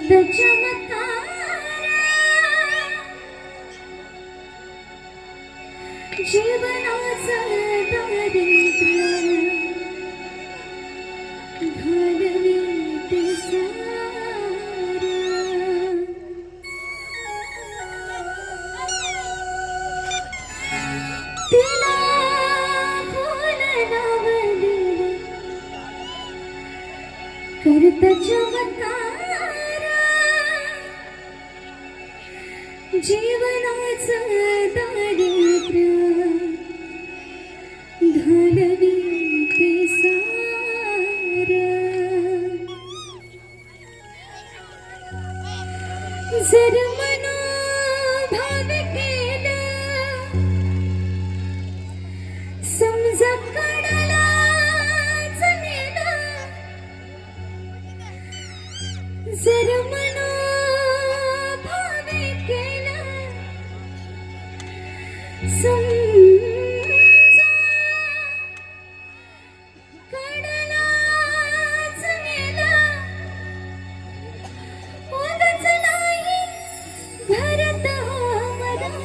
करत चमत्कार जीवनाचा दारिद्र्य घालविते सार तिला फुल लावलेले करत चमत्कार जीवनाचं दारिद्र्य घालविते सार जर मनोभाव केला समजा कडलाच नेला जर मनोभाव केला समजा कडलाच नेला उगाच नाही भरत मराई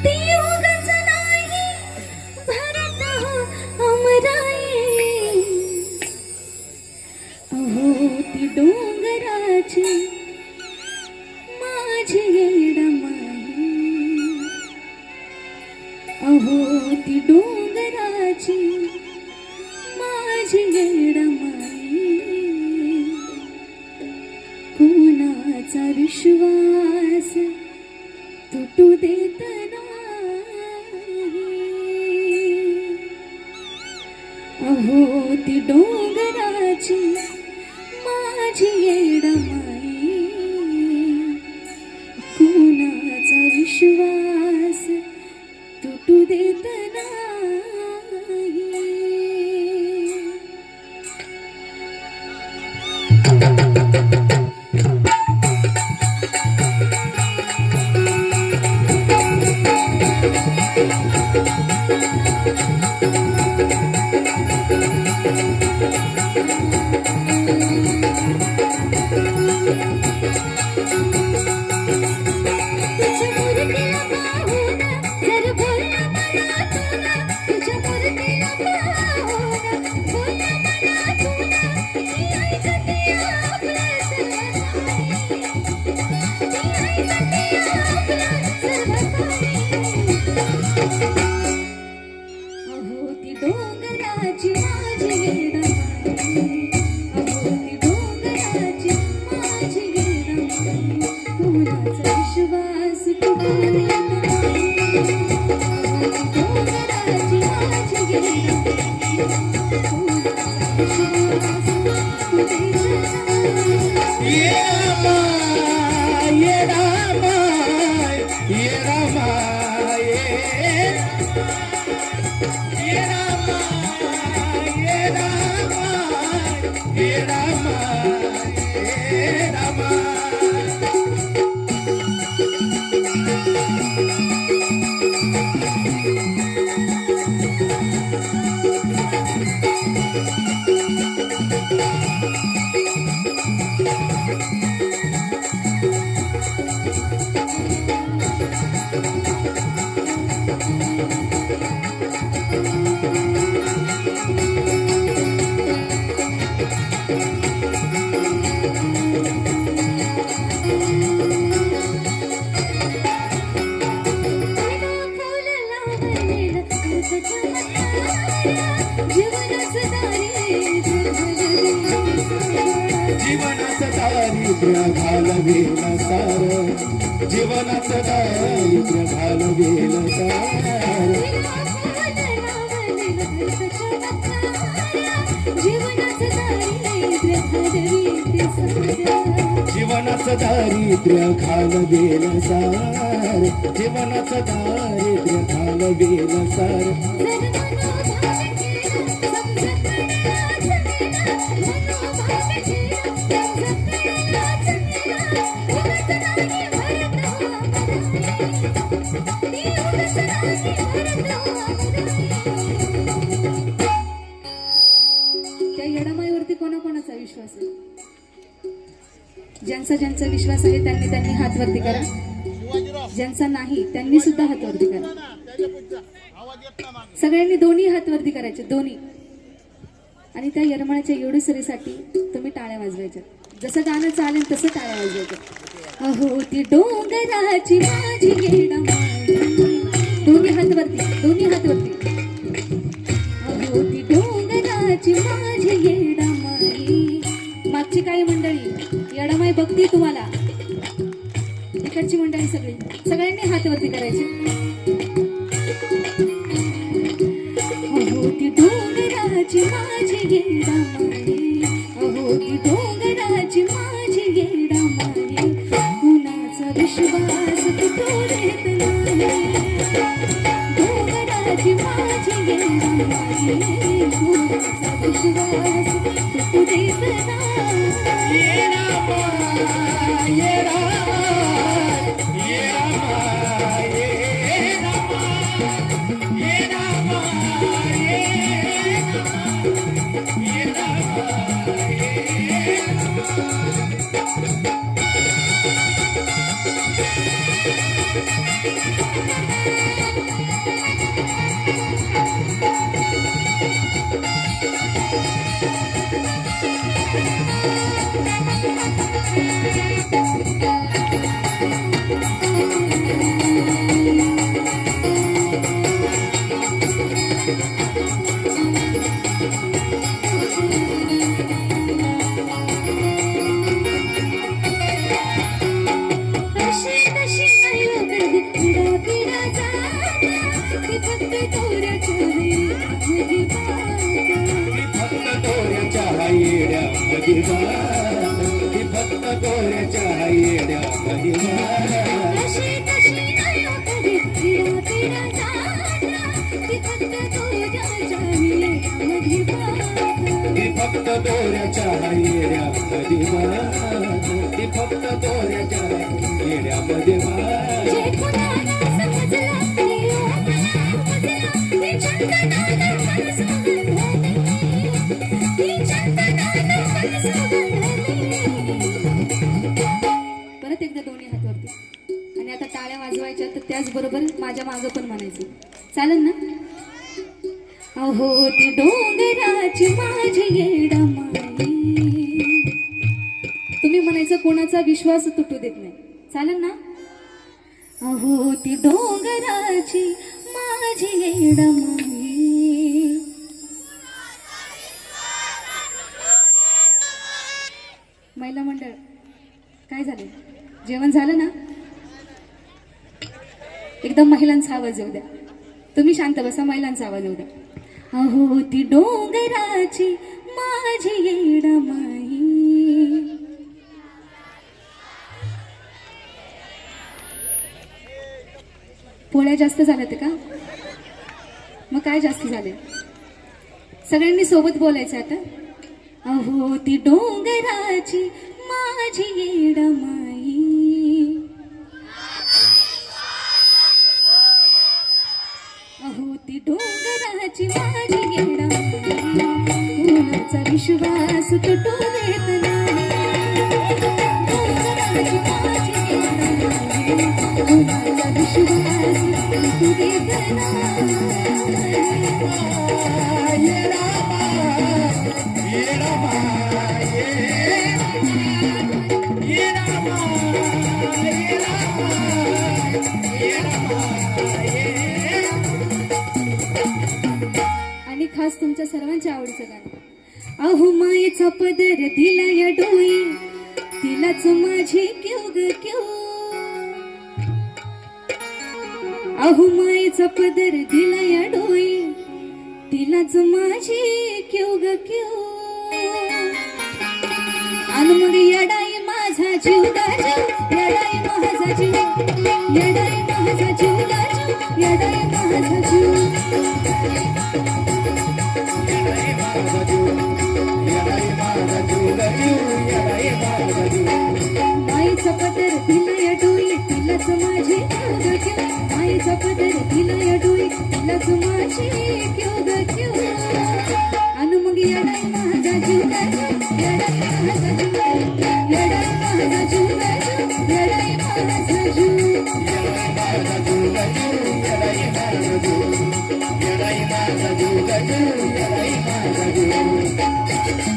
ती उगाच नाही भरत अमराई अहो ती डोंगराची माझी येडमाई अहो ती डोंगराची माझी येडमाई कोणाचा विश्वास तुटू देत नाही अहो ती डोंगराची माझी येडमाई कोणाचा विश्वास तुटू देत नाही जीवनाचं दारिद्र्य घालवेल सार जीवनाचं दारिद्र्य घालवेल सार जीवनाचं दारिद्र्य घालवेल सार जीवनाचं दारिद्र्य घालवेल सार त्या येडामाईवरती कोण ज्यांचा ज्यांचा विश्वास आहे त्यांनी हात वरती करा. ज्यांचा नाही त्यांनी सुद्धा हात वरती करा. सगळ्यांनी दोन्ही हात वरती करायचे, दोन्ही. आणि त्या यरमाळ्याच्या येडूसरीसाठी तुम्ही टाळ्या वाजवायच्या. जसं गाणं चालेल तसं टाळ्या वाजवायच्या. अहो ती डोंगराची माझी येडमाळी, दोन्ही हात वरती, दोन्ही हात वरती. अहो ती डोंगराची माझी येडमाळी. मागची काही मंडळी येडमाई बघती तुम्हाला, इकडची मंडळी सगळी, सगळ्यांनी हात वरती करायचे. अहो ती डोंगराची माझी येडमाळी, अहो ती डोंगराची माझी येडमाळी, कुणाचा विश्वास तुटू देत नाही. डोंगराची माझी येडमाळी, कुणाचा विश्वास तुटू देत नाही. फक्त गोऱ्याच्या येड्यामध्ये फक्त दोऱ्याच्या येड्यामध्ये फक्त दोऱ्याच्या येड्यामध्ये परत एकदा दोन्ही हात वरती. आणि आता टाळ्या वाजवायच्या, तर त्याचबरोबर माझ्या मागं पण म्हणायचं, चालेल ना? अहो ती डोंगराची माझी येडमाळी, तुम्ही म्हणायचं कोणाचा विश्वास तुटू देत नाही, चालेल ना? अहो ती डोंगराची माझी येडमाळी. महिला मंडळ काय झालं, जेवण झालं ना? एकदम महिलांचा आवाज येऊ द्या, तुम्ही शांत बसा, महिलांचा आवाज येऊ द्या. अहो ती डोंगराची माझी येडमाळी. पोळ्या जास्त झाल्यात का? मग काय जास्त झाले? सगळ्यांनी सोबत बोलायचं आता. अहो ती डोंगराची माझी येडमाळी. अहो ती डोंगराची माझी येडमाळी, कुणाचा विश्वास तुटू देत नाही. डोंगराची माझी येडमाळी, कुणाचा विश्वास तुटू देत आणि खास तुमच्या सर्वांच्या आवडीचं गाणं. अहो मायेचा पदर दिला या डोई, तिलाच माझी क्यू ग क्यू. अहो मायेचा पदर दिला या डोई, तिलाच माझी क्यू ग क्यू. आणि मग येडाई माझा जीव ग जीव, येडाई माझा जीव, येडाई माझा जीव ग जीव, येडाई माझा जीव. माईचा पदर दिला या डोई, तिलाच माझी क्यू ग क्यू. माईचा पदर दिला या डोई, तिलाच माझी क्यू ग क्यू. आणि मग येडाई माझा जीव ग जीव, येडाई माझा जीव, येडाई माझा जीव. माझा जीव येडाई माझा जीव गजू येडाई माझा जीव येडाई माझा जीव गजू येडाई माझा जीव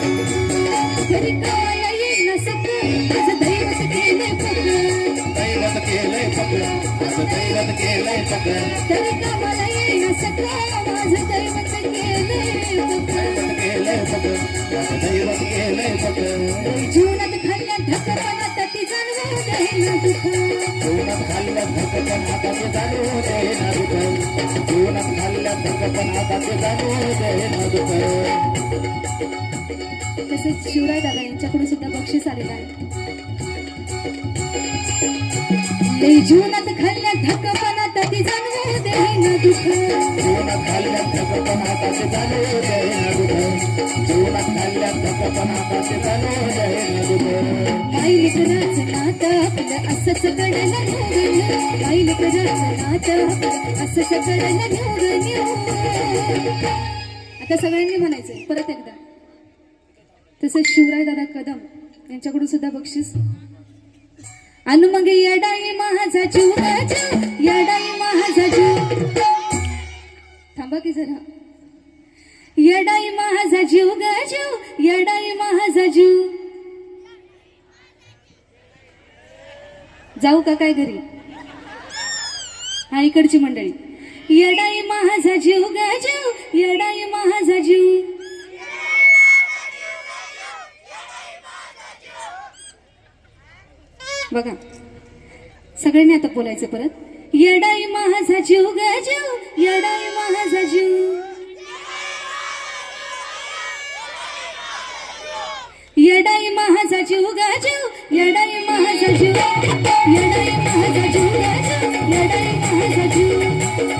घरी कामाला येईना सगळं माझं दैवत केले फक्त दैवत केलंय फक्त माझं दैवत केलंय फक्त घरी कामाला येईना सगळं माझं दैवत केले फक्त केलंय फक्त माझं दैवत केलंय फक्त जीवनात खाल्ल्या धक्कापणात ती जाणवू देईना दुःख जीवनात खाल्ल्या धकपण आता ते जाणू दे ना दुःख जीवनात खाल्ल्या धकपण आता ते जाणू दे ना दुःख तसेच शिवराय दादा यांच्याकडून सुद्धा बक्षीस आलेलं आहे लय जीवनात खाल्ल्या धक्कापणात ती जाणवू देईना दुःख जीवनात खाल्ल्या धकपण आता ते जाणू दे ना दुःख जीवनात खाल्ल्या धकपण आता ते जाणू दे ना दुःख आई लेकराचं नातं आपलं असंच कडलं निवडलं आई लेकराचं नातं आपलं असंच कडलं निवडलं आता सगळ्यांनी म्हणायचं परत एकदा तसेच शिवराय दादा कदम यांच्याकडून सुद्धा बक्षीस अन मग येडाई माझा जीव गजू येडाई माझा जीव थांबा की जरा येडाई माझा जीव गजू येडाई माझा जीव जाऊ का काय घरी हा इकडची मंडळी येडाई माझा जीव गजू येडाई माझा जीव बघा सगळ्यांनी आता बोलायचं परत येडाई माझा जीव गजू येडाई माझा जीव येडाई माझा जीव गजू येडाई माझा जीव येडाई माझा जीव गजू येडाई माझा जीव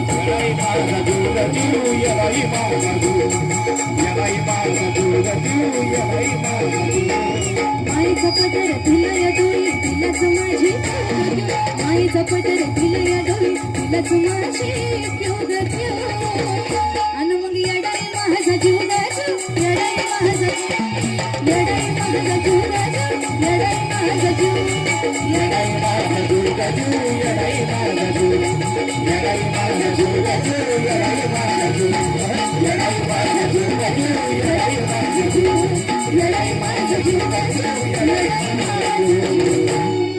येडाई माझा जीव गजू येडाई माझा जीव येडाई माझा जीव गजू येडाई माझा जीव आईचा पदर तुला या डोळी तुलाच माझी आईचा पदर तुला या डोळी तुलाच माझी क्यों ग क्यों अन मग येडाई माझा जीव गजू येडाई माझा येडाई माझा जीव गजू येडाई माझा जीव येडाई माझा जीव गजू येडाई माझा जीव येडाई माझा जीव गजू येडाई माझा जीव येडाई माझा जीव गजू येडाई माझा जीव येडाई माझा जीव गजू येडाई माझा जीव